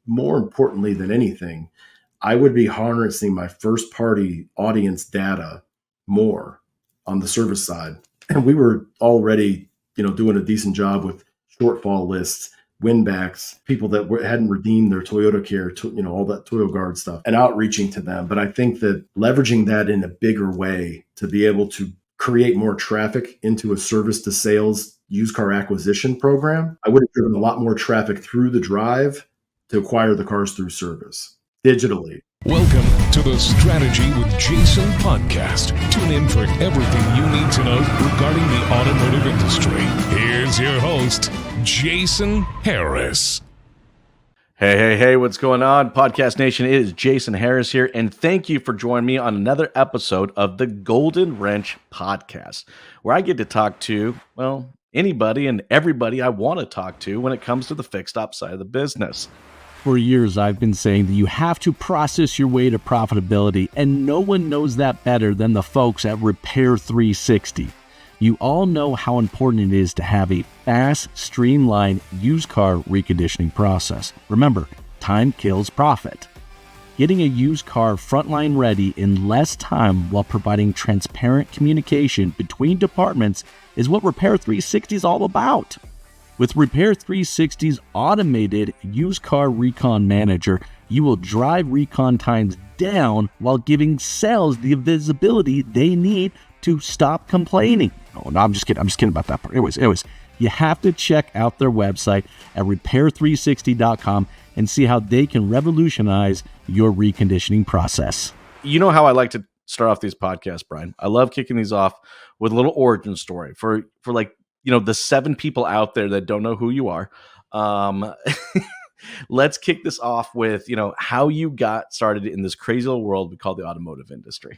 more importantly than anything, I would be harnessing my first party audience data more on the service side. And we were already, doing a decent job with shortfall lists, win backs, people that hadn't redeemed their Toyota Care, all that Toyo Guard stuff, and outreaching to them. But I think that leveraging that in a bigger way to be able to create more traffic into a service to sales used car acquisition program, I would have driven a lot more traffic through the drive to acquire the cars through service digitally. Welcome to the Strategy with Jason podcast. Tune in for everything you need to know regarding the automotive industry. Here's your host, Jason Harris. Hey, what's going on, Podcast Nation? It is Jason Harris here, and thank you for joining me on another episode of the Golden Wrench Podcast, where I get to talk to, well, anybody and everybody I want to talk to when it comes to the fixed op side of the business. For years, I've been saying that you have to process your way to profitability, and no one knows that better than the folks at Repair 360. You all know how important it is to have a fast, streamlined used car reconditioning process. Remember, time kills profit. Getting a used car frontline ready in less time while providing transparent communication between departments is what Repair 360 is all about. With Repair 360's automated used car recon manager, you will drive recon times down while giving sales the visibility they need to stop complaining. Oh, no, I'm just kidding. I'm just kidding about that part. Anyways, you have to check out their website at repair360.com and see how they can revolutionize your reconditioning process. You know how I like to start off these podcasts, Brian. I love kicking these off with a little origin story for like, the 7 people out there that don't know who you are. Let's kick this off with, how you got started in this crazy little world we call the automotive industry.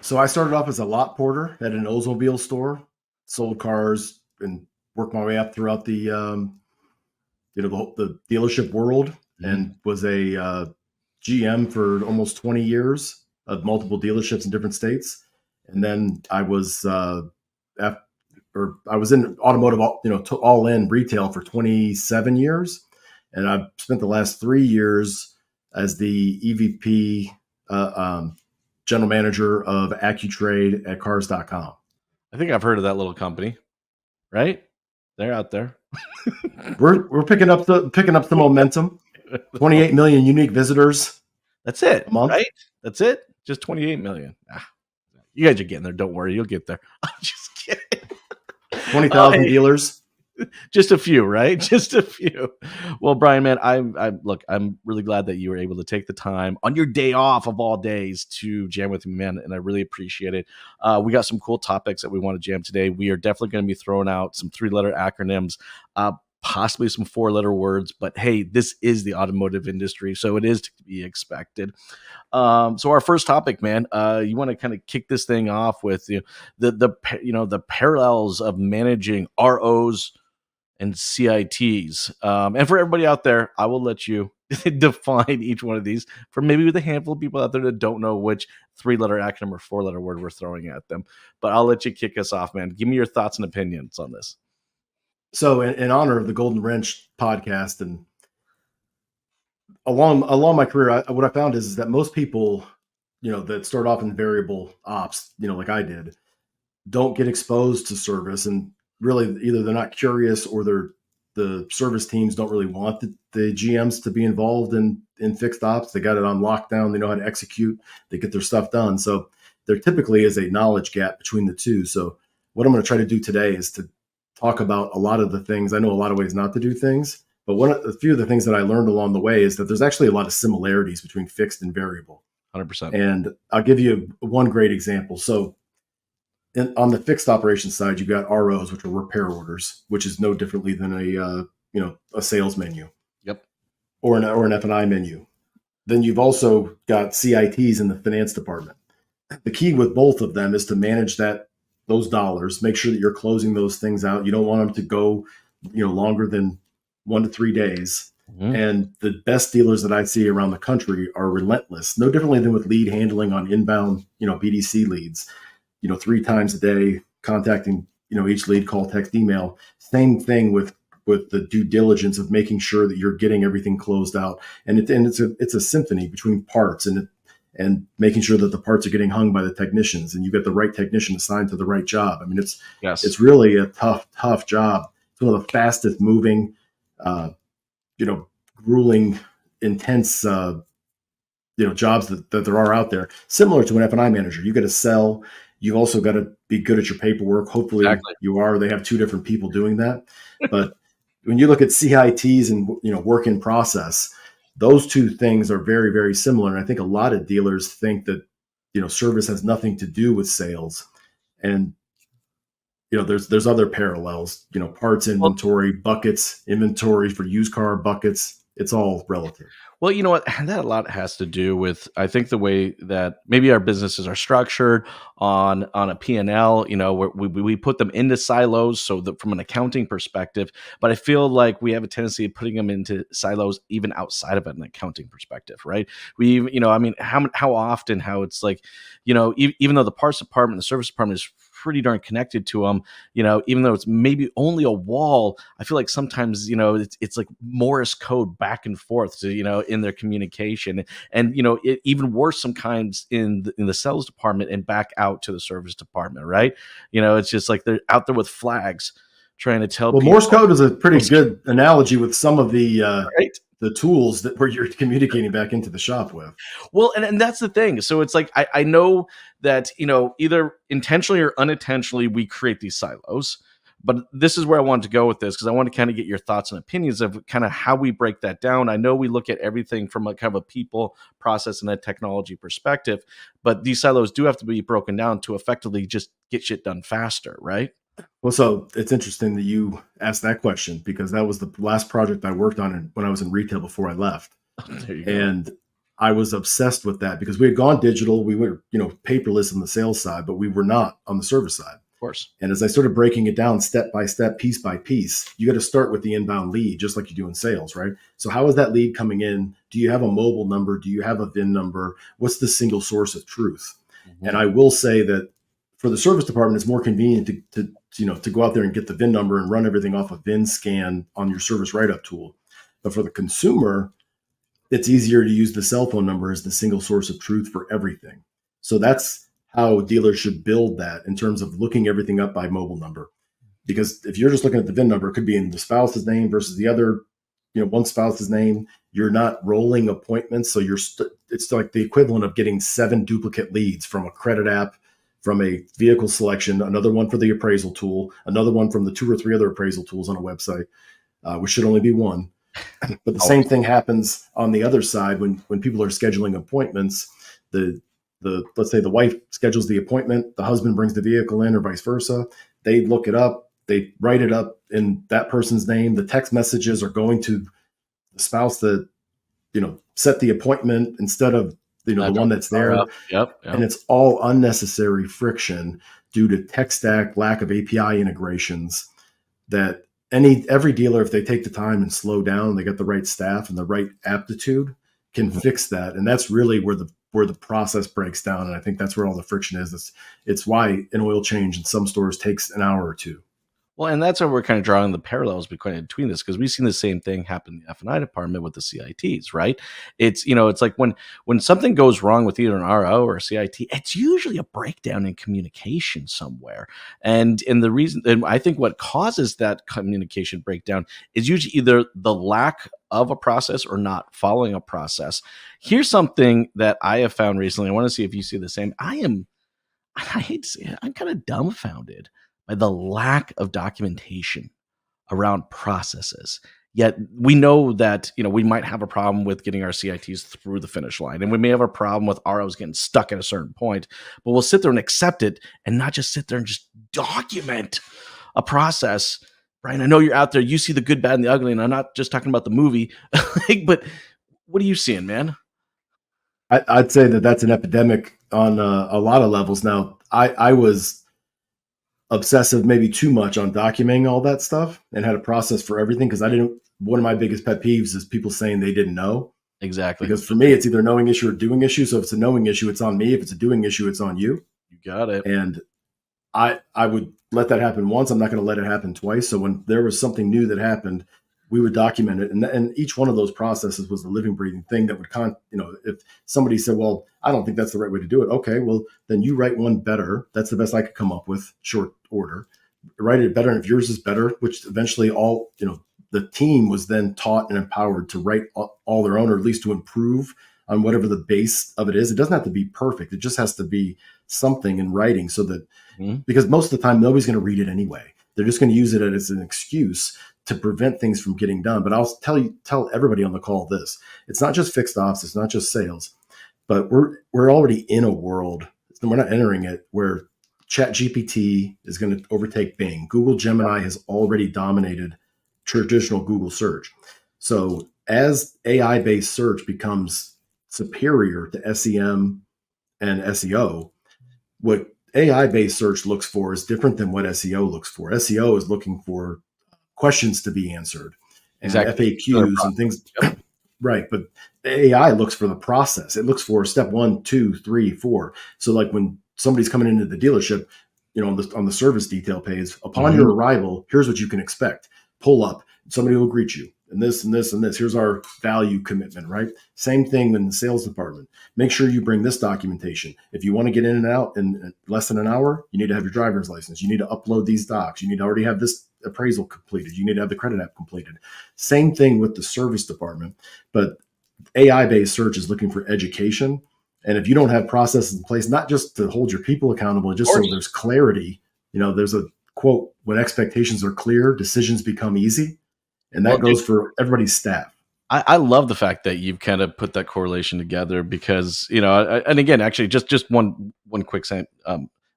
So I started off as a lot porter at an Oldsmobile store, sold cars, and worked my way up throughout the, the dealership world, and was a GM for almost 20 years of multiple dealerships in different states. And then I was I was in automotive, all in retail for 27 years. And I've spent the last 3 years as the EVP, general manager of AccuTrade at Cars.com. I think I've heard of that little company, right? They're out there. We're picking up the momentum. 28 million unique visitors. That's it, a month. Right? That's it. Just 28 million. You guys are getting there. Don't worry, you'll get there. I'm just kidding. 20,000 dealers. Just a few, right? Just a few. Well, Brian, man, I'm really glad that you were able to take the time on your day off of all days to jam with me, man, and I really appreciate it. We got some cool topics that we want to jam today. We are definitely going to be throwing out some 3-letter acronyms, possibly some 4-letter words, but hey, this is the automotive industry, so it is to be expected. So our first topic, man, you want to kind of kick this thing off with the parallels of managing ROs and CITs. And for everybody out there, I will let you define each one of these for maybe with a handful of people out there that don't know which 3-letter acronym or 4-letter word we're throwing at them. But I'll let you kick us off, man. Give me your thoughts and opinions on this. So in honor of the Golden Wrench podcast, and along my career, what I found is that most people, that start off in variable ops, like I did, don't get exposed to service. And really either they're not curious or the service teams don't really want the GMs to be involved in fixed ops. They got it on lockdown. They know how to execute. They get their stuff done. So there typically is a knowledge gap between the two. So what I'm going to try to do today is to talk about a lot of the things. I know a lot of ways not to do things, but a few of the things that I learned along the way is that there's actually a lot of similarities between fixed and variable. 100%. And I'll give you one great example. So on the fixed operations side, you've got ROs, which are repair orders, which is no differently than a sales menu. Yep. Or an F&I menu. Then you've also got CITs in the finance department. The key with both of them is to manage those dollars, make sure that you're closing those things out. You don't want them to go, longer than 1 to 3 days. Mm-hmm. And the best dealers that I see around the country are relentless, no differently than with lead handling on inbound, BDC leads. 3 times a day, contacting, each lead, call, text, email. Same thing with with the due diligence of making sure that you're getting everything closed out. And it's a symphony between parts and making sure that the parts are getting hung by the technicians and you get the right technician assigned to the right job. I mean, it's really a tough job. It's one of the fastest moving, grueling, intense, jobs that there are out there. Similar to an F&I manager, you got to sell. You've also got to be good at your paperwork. Hopefully you are. They have two different people doing that. But when you look at CITs and, work in process, those two things are very, very similar. And I think a lot of dealers think that, service has nothing to do with sales. And, there's other parallels, parts inventory, buckets, inventory for used car buckets. It's all relative. Well, you know what? That a lot has to do with, I think, the way that maybe our businesses are structured on a P&L, where we put them into silos. So that from an accounting perspective, but I feel like we have a tendency of putting them into silos even outside of an accounting perspective, right? How often, how it's like, even though the parts department, the service department is pretty darn connected to them, even though it's maybe only a wall, I feel like sometimes, it's like Morse code back and forth to, in their communication, and, it even worse sometimes in the sales department and back out to the service department, right? It's just like they're out there with flags trying to tell people. Morse code is a pretty good analogy with some of the, right? The tools where you're communicating back into the shop with. Well, and that's the thing. So it's like, I know that, either intentionally or unintentionally, we create these silos, but this is where I wanted to go with this, because I want to kind of get your thoughts and opinions of kind of how we break that down. I know we look at everything from a kind of a people, process, and a technology perspective, but these silos do have to be broken down to effectively just get shit done faster, right? Well, so it's interesting that you asked that question, because that was the last project I worked on when I was in retail before I left. There you go. And I was obsessed with that because we had gone digital. We were, paperless on the sales side, but we were not on the service side. Of course. And as I started breaking it down step by step, piece by piece, you got to start with the inbound lead, just like you do in sales, right? So how is that lead coming in? Do you have a mobile number? Do you have a VIN number? What's the single source of truth? Mm-hmm. And I will say that for the service department, it's more convenient to go out there and get the VIN number and run everything off a VIN scan on your service write-up tool. But for the consumer, it's easier to use the cell phone number as the single source of truth for everything. So that's how dealers should build that in terms of looking everything up by mobile number. Because if you're just looking at the VIN number, it could be in the spouse's name versus the other, one spouse's name. You're not rolling appointments. So it's like the equivalent of getting 7 duplicate leads from a credit app, from a vehicle selection, another one for the appraisal tool, another one from the 2 or 3 other appraisal tools on a website, which should only be one. But the same thing happens on the other side when people are scheduling appointments. Let's say the wife schedules the appointment, the husband brings the vehicle in, or vice versa. They look it up, they write it up in that person's name. The text messages are going to the spouse that set the appointment instead of the one that's there. Yep. And it's all unnecessary friction due to tech stack, lack of API integrations that every dealer, if they take the time and slow down, they get the right staff and the right aptitude, can fix that. And that's really where the process breaks down. And I think that's where all the friction is. It's why an oil change in some stores takes an hour or two. Well, and that's why we're kind of drawing the parallels between this, because we've seen the same thing happen in the F&I department with the CITs, right? It's, it's like when something goes wrong with either an RO or a CIT, it's usually a breakdown in communication somewhere. And the reason, and I think what causes that communication breakdown is usually either the lack of a process or not following a process. Here's something that I have found recently. I want to see if you see the same. I hate to say it, I'm kind of dumbfounded by the lack of documentation around processes. Yet we know that, we might have a problem with getting our CITs through the finish line, and we may have a problem with ROs getting stuck at a certain point, but we'll sit there and accept it and not just sit there and just document a process. Brian, I know you're out there. You see the good, bad, and the ugly, and I'm not just talking about the movie, but what are you seeing, man? I'd say that's an epidemic on a lot of levels. Now, I was obsessive, maybe too much, on documenting all that stuff and had a process for everything, because one of my biggest pet peeves is people saying they didn't know. Exactly. Because for me, it's either a knowing issue or doing issue. So if it's a knowing issue, it's on me. If it's a doing issue, it's on you. You got it. And I would let that happen once. I'm not going to let it happen twice. So when there was something new that happened, we would document it, and each one of those processes was a living, breathing thing that would if somebody said, "Well, I don't think that's the right way to do it," okay, well then you write one better. That's the best I could come up with, short order. Write it better, and if yours is better, which eventually the team was then taught and empowered to write all their own, or at least to improve on whatever the base of it is. It doesn't have to be perfect. It just has to be something in writing, so that because most of the time nobody's going to read it anyway. They're just going to use it as an excuse to prevent things from getting done. But I'll tell everybody on the call this: it's not just fixed ops, it's not just sales, but we're already in a world. We're not entering it where ChatGPT is going to overtake Bing. Google Gemini has already dominated traditional Google search. So as AI-based search becomes superior to SEM and SEO, what AI-based search looks for is different than what SEO looks for. SEO is looking for questions to be answered and FAQs and things. Right. But AI looks for the process. It looks for step 1, 2, 3, 4. So like when somebody's coming into the dealership, on the service detail page, upon your arrival, here's what you can expect. Pull up, somebody will greet you, and this and this and this. Here's our value commitment, right? Same thing in the sales department. Make sure you bring this documentation. If you want to get in and out in less than an hour, you need to have your driver's license. You need to upload these docs. You need to already have this appraisal completed. You need to have the credit app completed. Same thing with the service department, but AI-based search is looking for education. And if you don't have processes in place, not just to hold your people accountable, just so there's clarity, there's a quote, when expectations are clear, decisions become easy. And that goes for everybody's staff. I love the fact that you've kind of put that correlation together because, and again, actually just one quick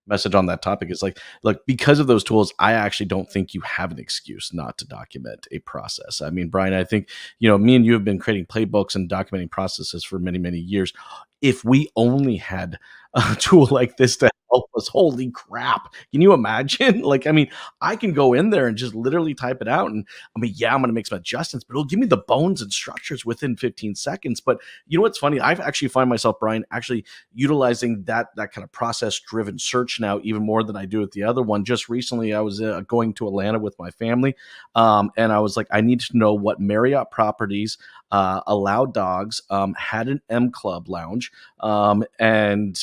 message on that topic is like, look, because of those tools, I actually don't think you have an excuse not to document a process. I mean, Brian, I think, me and you have been creating playbooks and documenting processes for many, many years. If we only had a tool like this to help us, holy crap. Can you imagine? I can go in there and just literally type it out. And I'm going to make some adjustments, but it'll give me the bones and structures within 15 seconds. But you know what's funny? I've actually find myself, Brian, actually utilizing that kind of process-driven search now even more than I do with the other one. Just recently, I was going to Atlanta with my family, and I was like, I need to know what Marriott properties allowed dogs, had an M Club lounge, and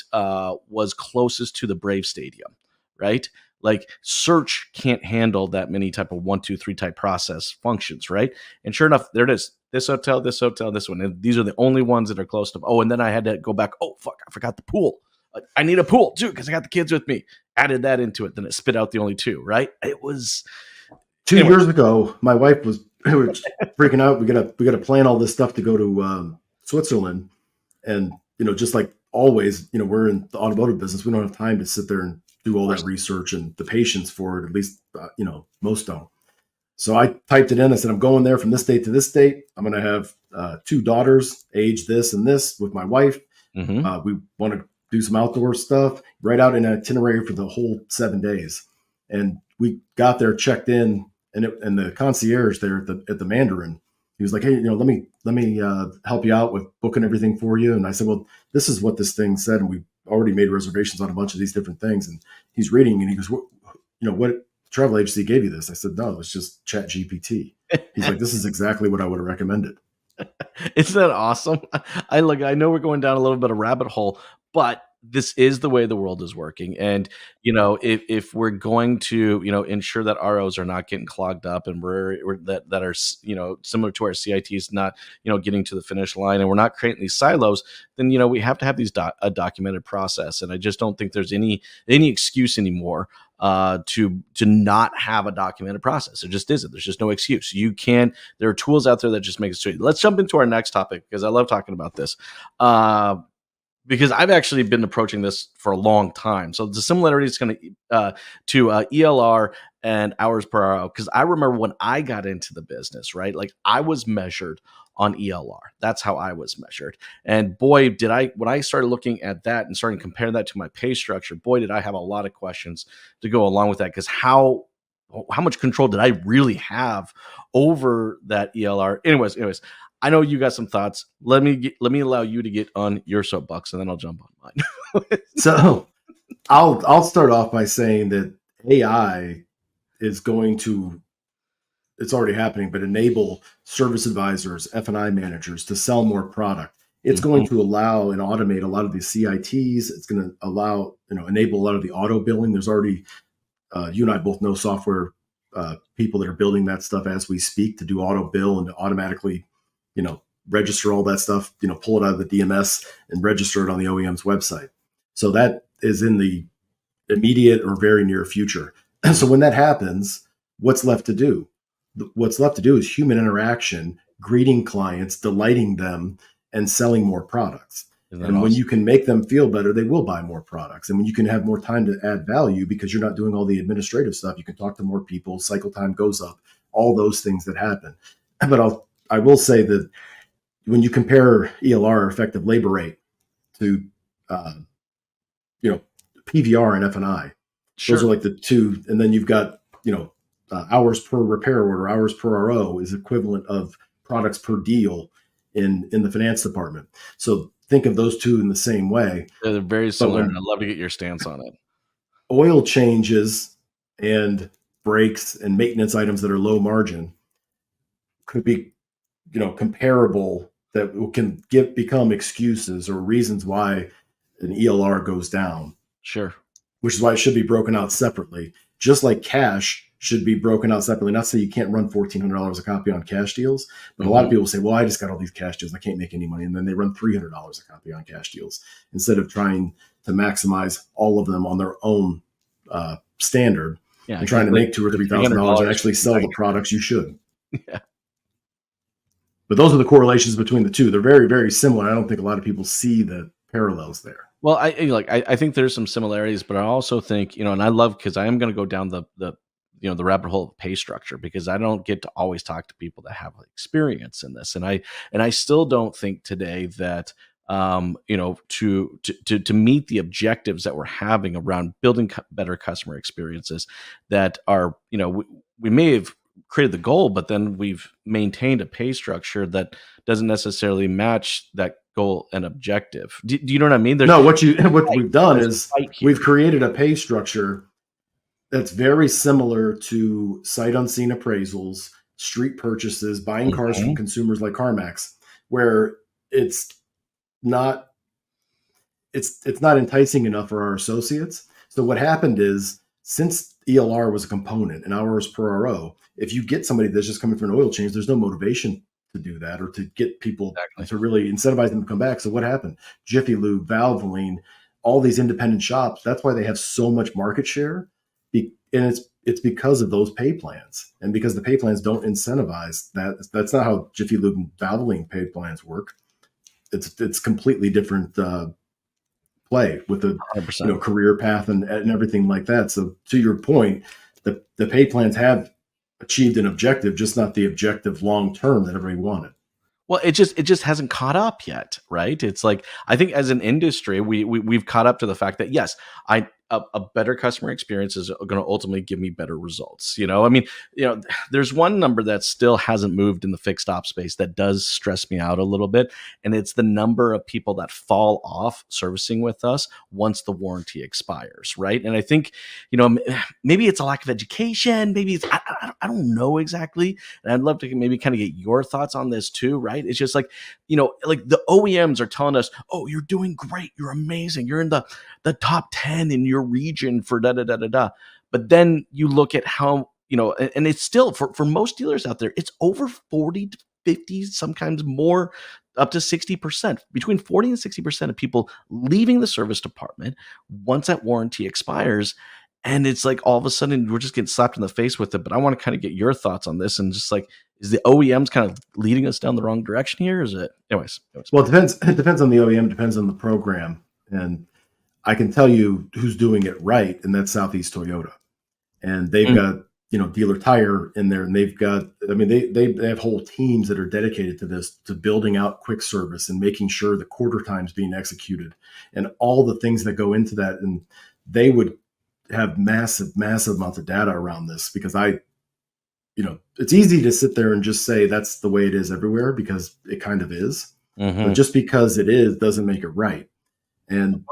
was closest to the Brave Stadium, right? Like search can't handle that many type of 1, 2, 3 type process functions, right? And sure enough, there it is. This hotel, this one. And these are the only ones that are close to. Oh, and then I had to go back. Oh, fuck, I forgot the pool. I need a pool too because I got the kids with me. Added that into it. Then it spit out the only 2, right? It was 2 years ago. My wife was freaking out. We gotta plan all this stuff to go to Switzerland, and just like always, we're in the automotive business. We don't have time to sit there and do all that research and the patience for it. At least most don't. So I typed it in. I said, I'm going there from this date to this date. I'm going to have 2 daughters, age this and this, with my wife. We want to do some outdoor stuff. Write out an itinerary for the whole 7 days. And we got there, checked in, and the concierge there at the Mandarin, he was like, hey, let me help you out with booking everything for you. And I said, well, this is what this thing said, and we already made reservations on a bunch of these different things. And he's reading, and he goes, what travel agency gave you this? I said, no, it's just ChatGPT. He's like, this is exactly what I would have recommended. Isn't that awesome? I know we're going down a little bit of rabbit hole, but this is the way the world is working. And, if we're going to, ensure that ROs are not getting clogged up, and that are, similar to our CITs, not, getting to the finish line, and we're not creating these silos, then, we have to have a documented process. And I just don't think there's any excuse anymore to not have a documented process. There just isn't. There's just no excuse. There are tools out there that just make it straight. Let's jump into our next topic because I love talking about this. Because I've actually been approaching this for a long time. So the similarity is going to ELR and hours per hour. Because I remember when I got into the business, right? Like I was measured on ELR. That's how I was measured. And boy, when I started looking at that and starting comparing that to my pay structure, boy, did I have a lot of questions to go along with that. Because how much control did I really have over that ELR? Anyways, I know you got some thoughts. Let me allow you to get on your soapbox, and then I'll jump on mine. So I'll start off by saying that AI is going to, it's already happening, but enable service advisors, F&I managers to sell more product. It's going Mhm. to allow and automate a lot of the CITs. It's going to allow, enable a lot of the auto billing. There's already, you and I both know software people that are building that stuff as we speak to do auto bill and to automatically, register all that stuff, pull it out of the DMS and register it on the OEM's website. So that is in the immediate or very near future. And so when that happens, what's left to do? What's left to do is human interaction, greeting clients, delighting them, and selling more products. Isn't that And when you awesome? can make them feel better, they will buy more products. And when you can have more time to add value because you're not doing all the administrative stuff, you can talk to more people, cycle time goes up, all those things that happen. But I will say that when you compare ELR, effective labor rate, to uh, you know PVR and F&I, those are Sure. like the two. And then you've got hours per repair order, hours per RO is equivalent of products per deal in the finance department. So think of those two in the same way. They're very But similar, and when I'd love to get your stance on it. oil changes and breaks and maintenance items that are low margin could be comparable, that can become excuses or reasons why an ELR goes down, Sure. which is why it should be broken out separately. Just like cash should be broken out separately. Not to say you can't run $1,400 a copy on cash deals, but a lot of Mhm. people say, well, I just got all these cash deals. I can't make any money. And then they run $300 a copy on cash deals instead of trying to maximize all of them on their own standard Yeah, and trying because to like make $2,000 or the $3,000 and $300 actually for sell the 90. products you should. Yeah. But those are the correlations between the two. They're very, very similar. I don't think a lot of people see the parallels there. Well, I think there's some similarities, but I also think, and I love, because I am going to go down the rabbit hole of pay structure, because I don't get to always talk to people that have experience in this, and I still don't think today that to meet the objectives that we're having around building better customer experiences, that are, we may have created the goal, but then we've maintained a pay structure that doesn't necessarily match that goal and objective. Do you know what I mean? No, what we've done There's is a fight here. we've created a pay structure that's very similar to sight unseen appraisals, street purchases, buying cars from Mhm. consumers like CarMax, where it's not it's not enticing enough for our associates. So what happened is, since ELR was a component and hours per RO, if you get somebody that's just coming for an oil change, there's no motivation to do that or to get people Exactly. to really incentivize them to come back. So what happened? Jiffy Lube, Valvoline, all these independent shops, that's why they have so much market share. And it's because of those pay plans, and because the pay plans don't incentivize that. That's not how Jiffy Lube and Valvoline pay plans work. It's completely different play with a 100%. career path and everything like that. So to your point, the pay plans have achieved an objective, just not the objective long term that everybody wanted. Well, it just hasn't caught up yet, right? It's like, I think as an industry, we've caught up to the fact that, yes, a better customer experience is going to ultimately give me better results. I mean, there's one number that still hasn't moved in the fixed op space that does stress me out a little bit, and it's the number of people that fall off servicing with us once the warranty expires, right? And I think, maybe it's a lack of education, maybe it's I don't know exactly, and I'd love to maybe kind of get your thoughts on this too, right? It's just like, like the OEMs are telling us, oh, you're doing great, you're amazing, you're in the top 10 in your region for da da da da da. But then you look at how, and it's still for most dealers out there, it's over 40 to 50, sometimes more, up to 60%, between 40 and 60% of people leaving the service department once that warranty expires. And it's like, all of a sudden we're just getting slapped in the face with it. But I want to kind of get your thoughts on this, and just like, is the OEMs kind of leading us down the wrong direction here? Is it? Anyways. Well, it depends on the OEM, depends on the program. And I can tell you who's doing it right, and that's Southeast Toyota. And they've Mm. got, Dealer Tire in there, and they've got, I mean, they have whole teams that are dedicated to this, to building out quick service and making sure the quarter time's being executed and all the things that go into that. And they would have massive amounts of data around this, because it's easy to sit there and just say that's the way it is everywhere, because it kind of is. But Mhm. just because it is doesn't make it right. And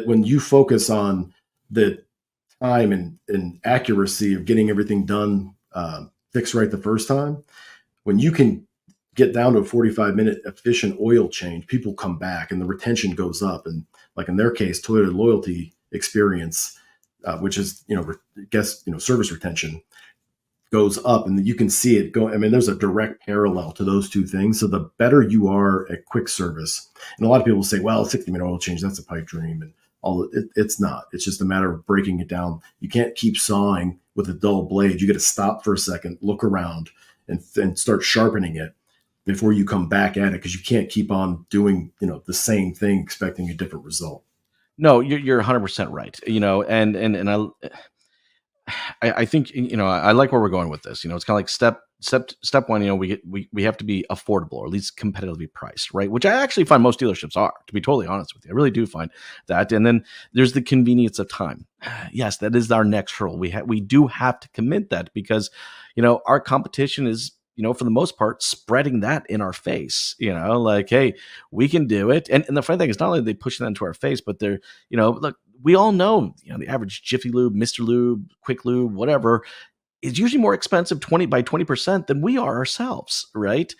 when you focus on the time and accuracy of getting everything done, fixed right the first time, when you can get down to a 45-minute efficient oil change, people come back and the retention goes up. And like in their case, Toyota loyalty experience, which is, service retention goes up, and you can see it go. I mean, there's a direct parallel to those two things. So the better you are at quick service, and a lot of people say, well, 60-minute oil change, that's a pipe dream. And it's not. It's just a matter of breaking it down. You can't keep sawing with a dull blade. You got to stop for a second, look around, and start sharpening it before you come back at it, because you can't keep on doing, the same thing expecting a different result. No, you're 100% right. I think, I like where we're going with this. It's kind of like step one. We have to be affordable, or at least competitively priced, right? Which I actually find most dealerships are, to be totally honest with you. I really do find that. And then there's the convenience of time. Yes, that is our next hurdle. We do have to commit that, because our competition is, for the most part, spreading that in our face, like, hey, we can do it. And the funny thing is, not only are they pushing that into our face, but they're, look, we all know, the average Jiffy Lube, Mr. Lube, Quick Lube, whatever, is usually more expensive 20% than we are ourselves, right?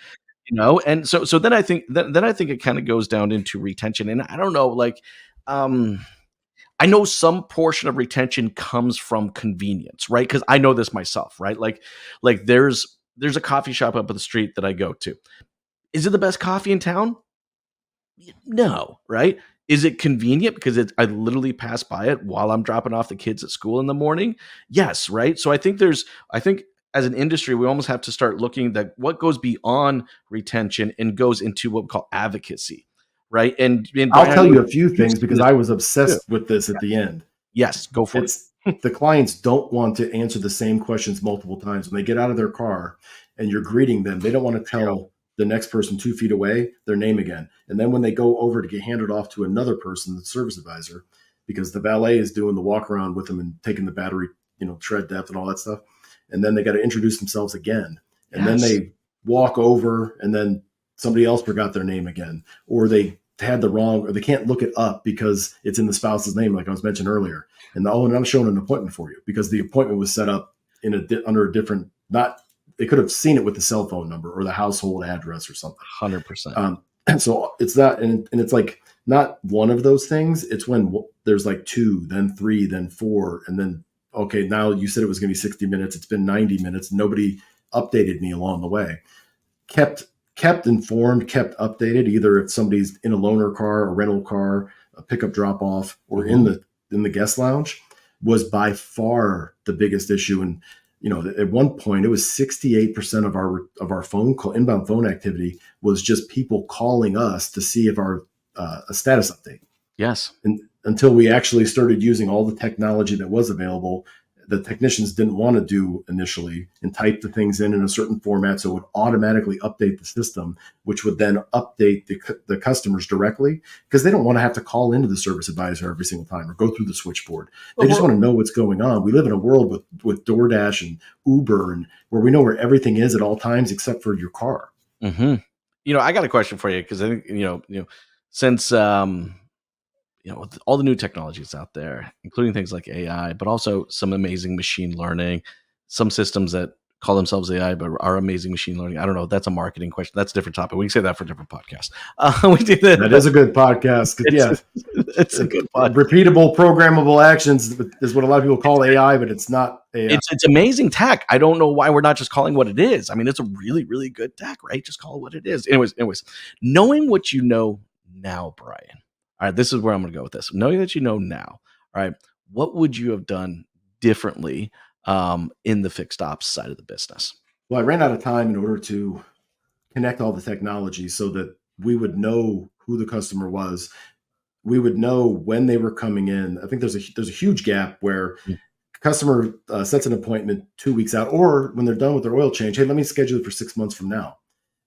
And so then I think it kind of goes down into retention. And I don't know, like, I know some portion of retention comes from convenience, right? Because I know this myself, right? Like there's a coffee shop up the street that I go to. Is it the best coffee in town? No, right? Is it convenient because I literally pass by it while I'm dropping off the kids at school in the morning? Yes, right? So I think as an industry, we almost have to start looking at what goes beyond retention and goes into what we call advocacy, right? And I'll tell you a few things, because I was obsessed with this at the end. Yes, go for it. The clients don't want to answer the same questions multiple times. When they get out of their car and you're greeting them, they don't want to tell the next person 2 feet away their name again. And then when they go over to get handed off to another person, the service advisor, because the valet is doing the walk around with them and taking the battery, tread depth and all that stuff. And then they got to introduce themselves again. And then they walk over, and then somebody else forgot their name again, or they had the wrong, or they can't look it up because it's in the spouse's name, like I was mentioned earlier. And I'm showing an appointment for you, because the appointment was set up under a different, they could have seen it with the cell phone number or the household address or something. 100%. So it's that, and it's like not one of those things. It's when there's like 2, then 3, then 4, and then, okay, now you said it was going to be 60 minutes. It's been 90 minutes. Nobody updated me along the way. Kept informed, kept updated, either if somebody's in a loaner car, a rental car, a pickup drop off, or in the guest lounge, was by far the biggest issue. And at one point, it was 68% of our phone call, inbound phone activity, was just people calling us to see if our a status update. Yes. And until we actually started using all the technology that was available, the technicians didn't want to do initially, and type the things in a certain format so it would automatically update the system, which would then update the customers directly, because they don't want to have to call into the service advisor every single time or go through the switchboard. They just want to know what's going on. We live in a world with DoorDash and Uber, and where we know where everything is at all times except for your car. Mm-hmm. I got a question for you, because I think since with all the new technologies out there, including things like AI, but also some amazing machine learning, some systems that call themselves AI but are amazing machine learning. I don't know. That's a marketing question. That's a different topic. We can say that for a different podcast. We do that. That is a good podcast. It's a good podcast. Repeatable programmable actions is what a lot of people call AI, but it's not AI. It's amazing tech. I don't know why we're not just calling what it is. I mean, it's a really, really good tech, right? Just call it what it is. Anyways, knowing what you know now, Brian. All right, this is where I'm going to go with this. Knowing that you know now, all right, what would you have done differently in the fixed ops side of the business? Well, I ran out of time in order to connect all the technology so that we would know who the customer was. We would know when they were coming in. I think there's a huge gap where customer sets an appointment 2 weeks out, or when they're done with their oil change, hey, let me schedule it for 6 months from now.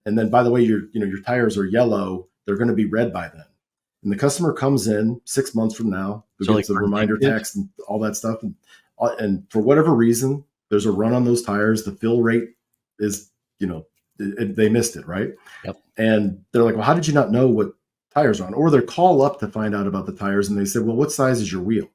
And then, by the way, your tires are yellow. They're going to be red by then. And the customer comes in 6 months from now, who gets a reminder text and all that stuff. And for whatever reason, there's a run on those tires. The fill rate is, they missed it, right? Yep. And they're like, well, how did you not know what tires are on, or they call up to find out about the tires and they say, well, what size is your wheel?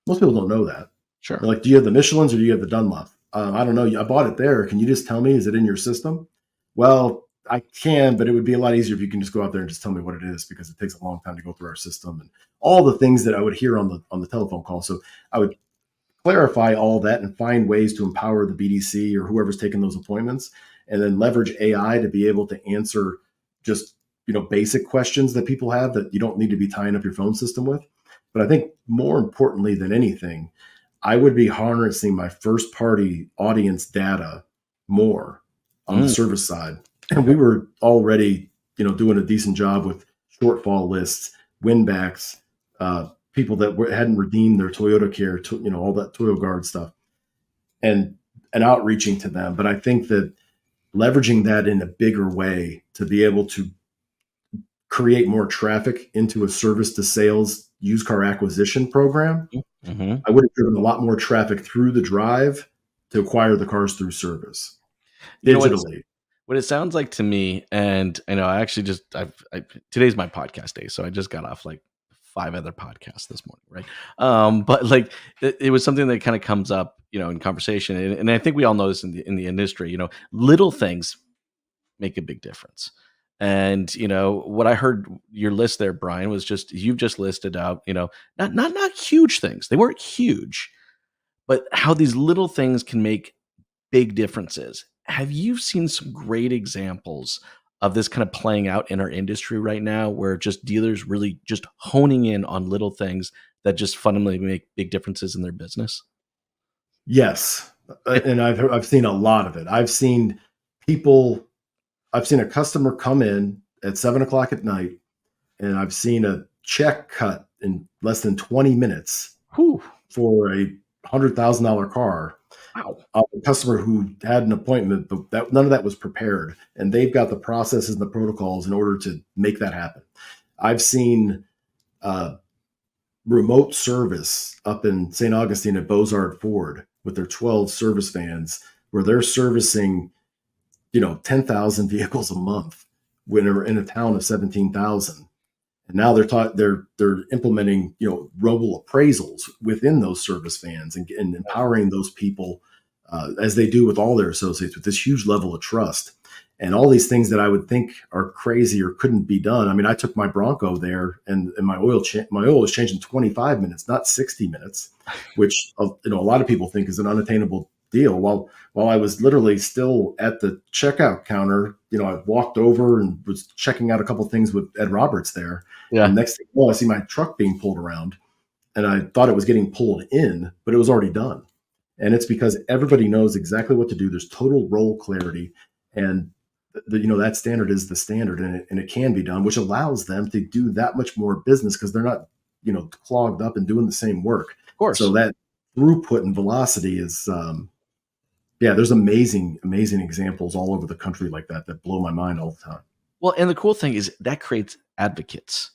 Most people don't know that. Sure. They're like, do you have the Michelins or do you have the Dunlop? I don't know. I bought it there. Can you just tell me, is it in your system? Well, I can, but it would be a lot easier if you can just go out there and just tell me what it is, because it takes a long time to go through our system and all the things that I would hear on the telephone call. So I would clarify all that and find ways to empower the BDC or whoever's taking those appointments, and then leverage AI to be able to answer just, basic questions that people have that you don't need to be tying up your phone system with. But I think more importantly than anything, I would be harnessing my first party audience data more on the service side. And we were already, doing a decent job with shortfall lists, win backs, people that hadn't redeemed their Toyota Care, all that Toyo Guard stuff, and outreaching to them. But I think that leveraging that in a bigger way to be able to create more traffic into a service to sales used car acquisition program, I would have driven a lot more traffic through the drive to acquire the cars through service digitally. What it sounds like to me, and I know I actually today's my podcast day, so I just got off like 5 other podcasts this morning, right? But like it was something that kind of comes up, in conversation, and I think we all know this in the industry. Little things make a big difference. And what I heard your list there, Brian, was you've just listed out, not huge things. They weren't huge, but how these little things can make big differences. Have you seen some great examples of this kind of playing out in our industry right now, where just dealers really just honing in on little things that just fundamentally make big differences in their business? Yes. And I've seen a lot of it. I've seen a customer come in at 7:00 at night, and I've seen a check cut in less than 20 minutes for a $100,000 car. Wow. A customer who had an appointment, but none of that was prepared, and they've got the processes and the protocols in order to make that happen. I've seen remote service up in St. Augustine at Bozard Ford with their 12 service vans, where they're servicing 10,000 vehicles a month when they're in a town of 17,000. And now they're implementing, robo appraisals within those service vans and empowering those people as they do with all their associates, with this huge level of trust. And all these things that I would think are crazy or couldn't be done. I mean, I took my Bronco there, and my oil was changed in 25 minutes, not 60 minutes, which a lot of people think is an unattainable deal. While I was literally still at the checkout counter, I walked over and was checking out a couple things with Ed Roberts there. Yeah. And next thing you know, I see my truck being pulled around, and I thought it was getting pulled in, but it was already done. And it's because everybody knows exactly what to do. There's total role clarity, and that standard is the standard, and it can be done, which allows them to do that much more business because they're not, clogged up and doing the same work. Of course. So that throughput and velocity is, there's amazing examples all over the country like that blow my mind all the time. Well, and the cool thing is that creates advocates,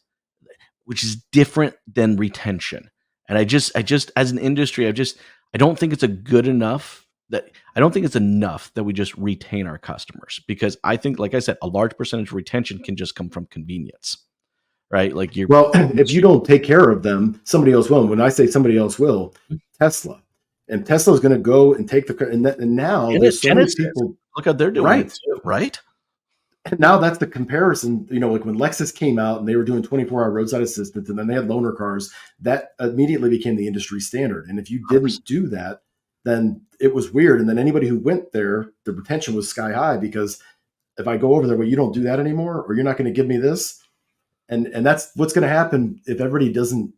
which is different than retention. And I just as an industry, I don't think it's enough that we just retain our customers, because I think, like I said, a large percentage of retention can just come from convenience, right? Like if you don't take care of them, somebody else will. When I say somebody else will, Tesla. And Tesla is going to go and take and now there's so many people. Look how they're doing right. it too, right? And now that's the comparison, like when Lexus came out and they were doing 24-hour roadside assistance, and then they had loaner cars, that immediately became the industry standard. And if you didn't do that, then it was weird. And then anybody who went there, the retention was sky high, because if I go over there, well, you don't do that anymore, or you're not going to give me this. And that's what's going to happen if everybody doesn't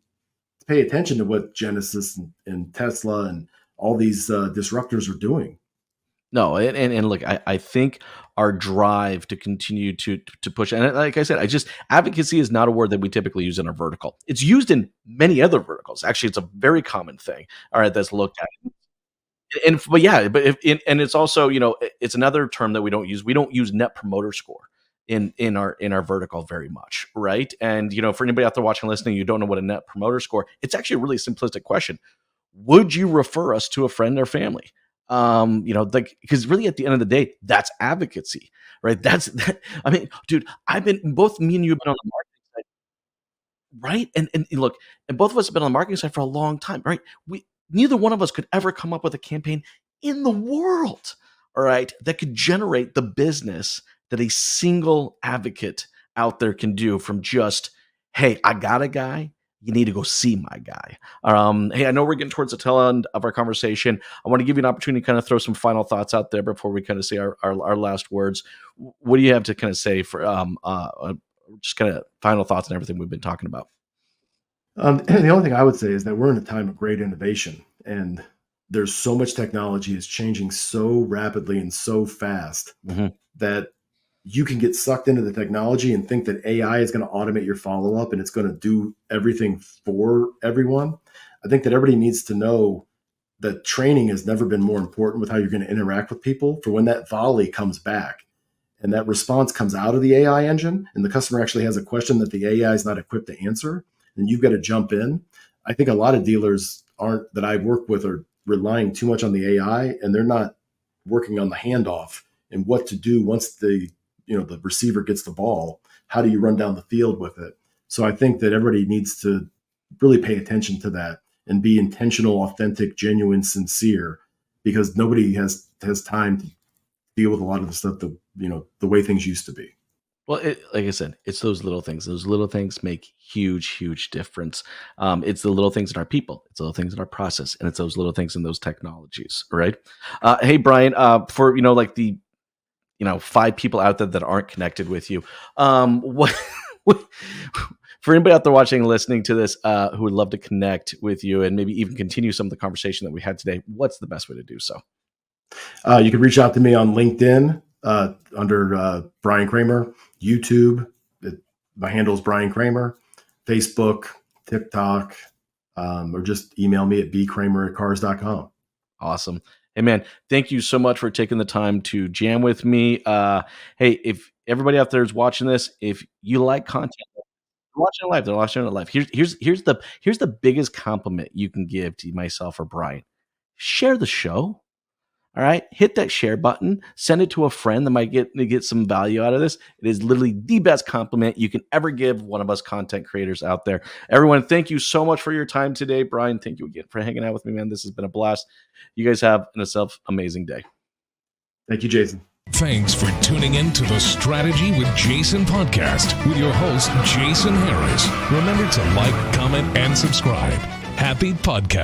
pay attention to what Genesis and Tesla and all these disruptors are doing. No, and look, I think our drive to continue to push, and like I said, advocacy is not a word that we typically use in our vertical. It's used in many other verticals. Actually, it's a very common thing. All right, that's looked at. And it's also, it's another term that we don't use. We don't use net promoter score in our vertical very much, right? And for anybody out there watching and listening, you don't know what a net promoter score. It's actually a really simplistic question. Would you refer us to a friend or family? Because really at the end of the day, that's advocacy, right? I mean, dude, both me and you have been on the marketing side. right? And look, and both of us have been on the marketing side for a long time, right? Neither one of us could ever come up with a campaign in the world, all right, that could generate the business that a single advocate out there can do from just, hey, I got a guy. You need to go see my guy. Hey, I know we're getting towards the tail end of our conversation. I want to give you an opportunity to kind of throw some final thoughts out there before we kind of say our last words. What do you have to kind of say for just kind of final thoughts and everything we've been talking about? The only thing I would say is that we're in a time of great innovation, and there's so much technology is changing so rapidly and so fast that you can get sucked into the technology and think that AI is going to automate your follow-up and it's going to do everything for everyone. I think that everybody needs to know that training has never been more important with how you're going to interact with people for when that volley comes back and that response comes out of the AI engine and the customer actually has a question that the AI is not equipped to answer, and you've got to jump in. I think a lot of dealers that I work with are relying too much on the AI, and they're not working on the handoff and what to do once the receiver gets the ball. How do you run down the field with it? So I think that everybody needs to really pay attention to that and be intentional, authentic, genuine, sincere, because nobody has time to deal with a lot of the stuff that, the way things used to be. Well, like I said, it's those little things. Those little things make huge difference. It's the little things in our people. It's the little things in our process. And it's those little things in those technologies, right? Hey, Brian, for, like the, 5 people out there that aren't connected with you, what for anybody out there watching and listening to this who would love to connect with you and maybe even continue some of the conversation that we had today, what's the best way to do so? You can reach out to me on LinkedIn under Brian Kramer, YouTube. My handle is Brian Kramer, Facebook, TikTok, or just email me at bkramer@cars.com. Awesome. Hey, man, thank you so much for taking the time to jam with me. Hey, if everybody out there is watching this, if you like content, watching it live, they're watching it live. Here's the biggest compliment you can give to myself or Brian. Share the show. All right, hit that share button, send it to a friend that might get some value out of this. It is literally the best compliment you can ever give one of us content creators out there. Everyone, thank you so much for your time today. Brian, thank you again for hanging out with me, man. This has been a blast. You guys have yourself an amazing day. Thank you, Jason. Thanks for tuning in to the Strategy with Jason podcast with your host, Jason Harris. Remember to like, comment, and subscribe. Happy podcast.